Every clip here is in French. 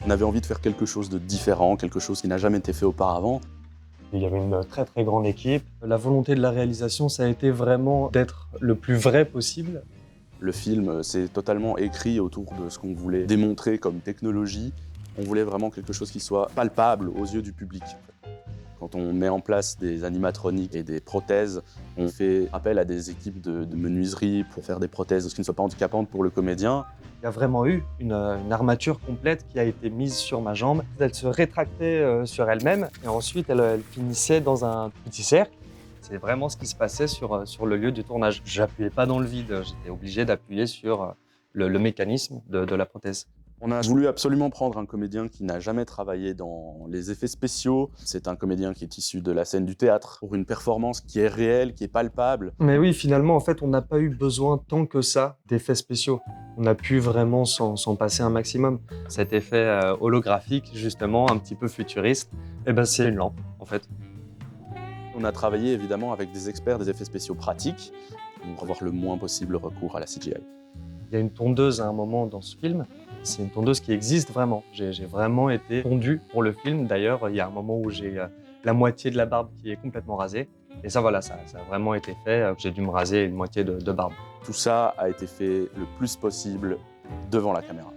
On avait envie de faire quelque chose de différent, quelque chose qui n'a jamais été fait auparavant. Il y avait une très grande équipe. La volonté de la réalisation, ça a été vraiment d'être le plus vrai possible. Le film s'est totalement écrit autour de ce qu'on voulait démontrer comme technologie. On voulait vraiment quelque chose qui soit palpable aux yeux du public. Quand on met en place des animatroniques et des prothèses, on fait appel à des équipes de menuiserie pour faire des prothèses qui ne soient pas handicapantes pour le comédien. Il y a vraiment eu une armature complète qui a été mise sur ma jambe. Elle se rétractait sur elle-même et ensuite elle finissait dans un petit cercle. C'est vraiment ce qui se passait sur le lieu du tournage. J'appuyais pas dans le vide, j'étais obligé d'appuyer sur le mécanisme de la prothèse. On a voulu absolument prendre un comédien qui n'a jamais travaillé dans les effets spéciaux. C'est un comédien qui est issu de la scène du théâtre, pour une performance qui est réelle, qui est palpable. Mais oui, finalement, en fait, on n'a pas eu besoin tant que ça d'effets spéciaux. On a pu vraiment s'en passer un maximum. Cet effet holographique, justement, un petit peu futuriste, eh ben, c'est une lampe, en fait. On a travaillé évidemment avec des experts des effets spéciaux pratiques pour avoir le moins possible recours à la CGI. Il y a une tondeuse à un moment dans ce film. C'est une tondeuse qui existe vraiment. J'ai vraiment été tondu pour le film. D'ailleurs, il y a un moment où j'ai la moitié de la barbe qui est complètement rasée. Et ça, voilà, ça a vraiment été fait. J'ai dû me raser une moitié de barbe. Tout ça a été fait le plus possible devant la caméra.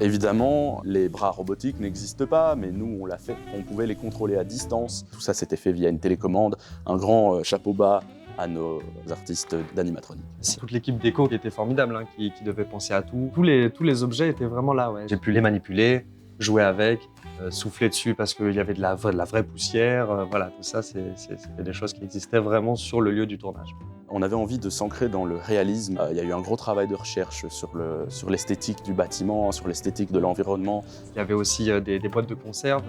Évidemment, les bras robotiques n'existent pas, mais nous, on l'a fait. On pouvait les contrôler à distance. Tout ça s'était fait via une télécommande, un grand chapeau bas à nos artistes d'animatronique. C'est toute l'équipe déco qui était formidable, hein, qui devait penser à tout. Tous les objets étaient vraiment là. Ouais. J'ai pu les manipuler, jouer avec, souffler dessus parce qu'il y avait de la vraie poussière. Voilà, tout ça, c'était des choses qui existaient vraiment sur le lieu du tournage. On avait envie de s'ancrer dans le réalisme. Il y a eu un gros travail de recherche sur l'esthétique du bâtiment, sur l'esthétique de l'environnement. Il y avait aussi des boîtes de conserve,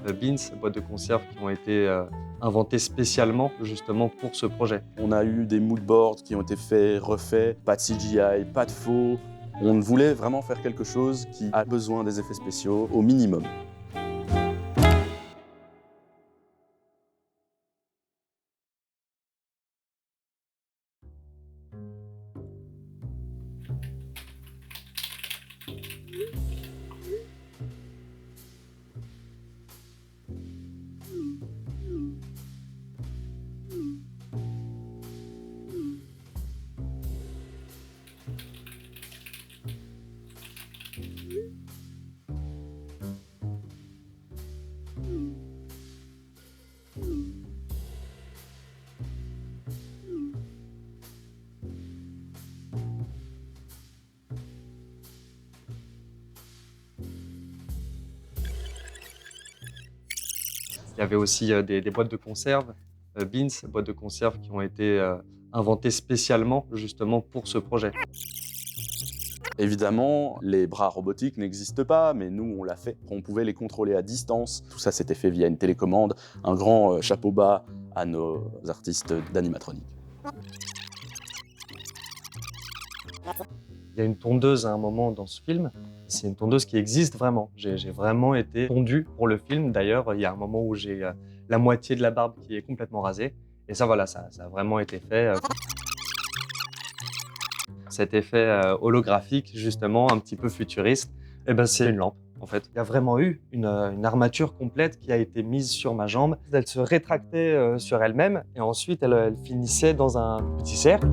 Beans, boîtes de conserve qui ont été inventées spécialement justement pour ce projet. On a eu des moodboards qui ont été faits, refaits, pas de CGI, pas de faux. On voulait vraiment faire quelque chose qui a besoin des effets spéciaux au minimum. Il y avait aussi des boîtes de conserve, Beans, boîtes de conserve qui ont été inventées spécialement justement pour ce projet. Évidemment, les bras robotiques n'existent pas, mais nous, on l'a fait. On pouvait les contrôler à distance. Tout ça s'était fait via une télécommande, un grand chapeau bas à nos artistes d'animatronique. Il y a une tondeuse à un moment dans ce film. C'est une tondeuse qui existe vraiment. J'ai vraiment été tondu pour le film. D'ailleurs, il y a un moment où j'ai la moitié de la barbe qui est complètement rasée. Et ça, voilà, ça a vraiment été fait. Cet effet holographique, justement, un petit peu futuriste, eh ben, c'est une lampe, en fait. Il y a vraiment eu une armature complète qui a été mise sur ma jambe. Elle se rétractait sur elle-même et ensuite, elle finissait dans un petit cercle.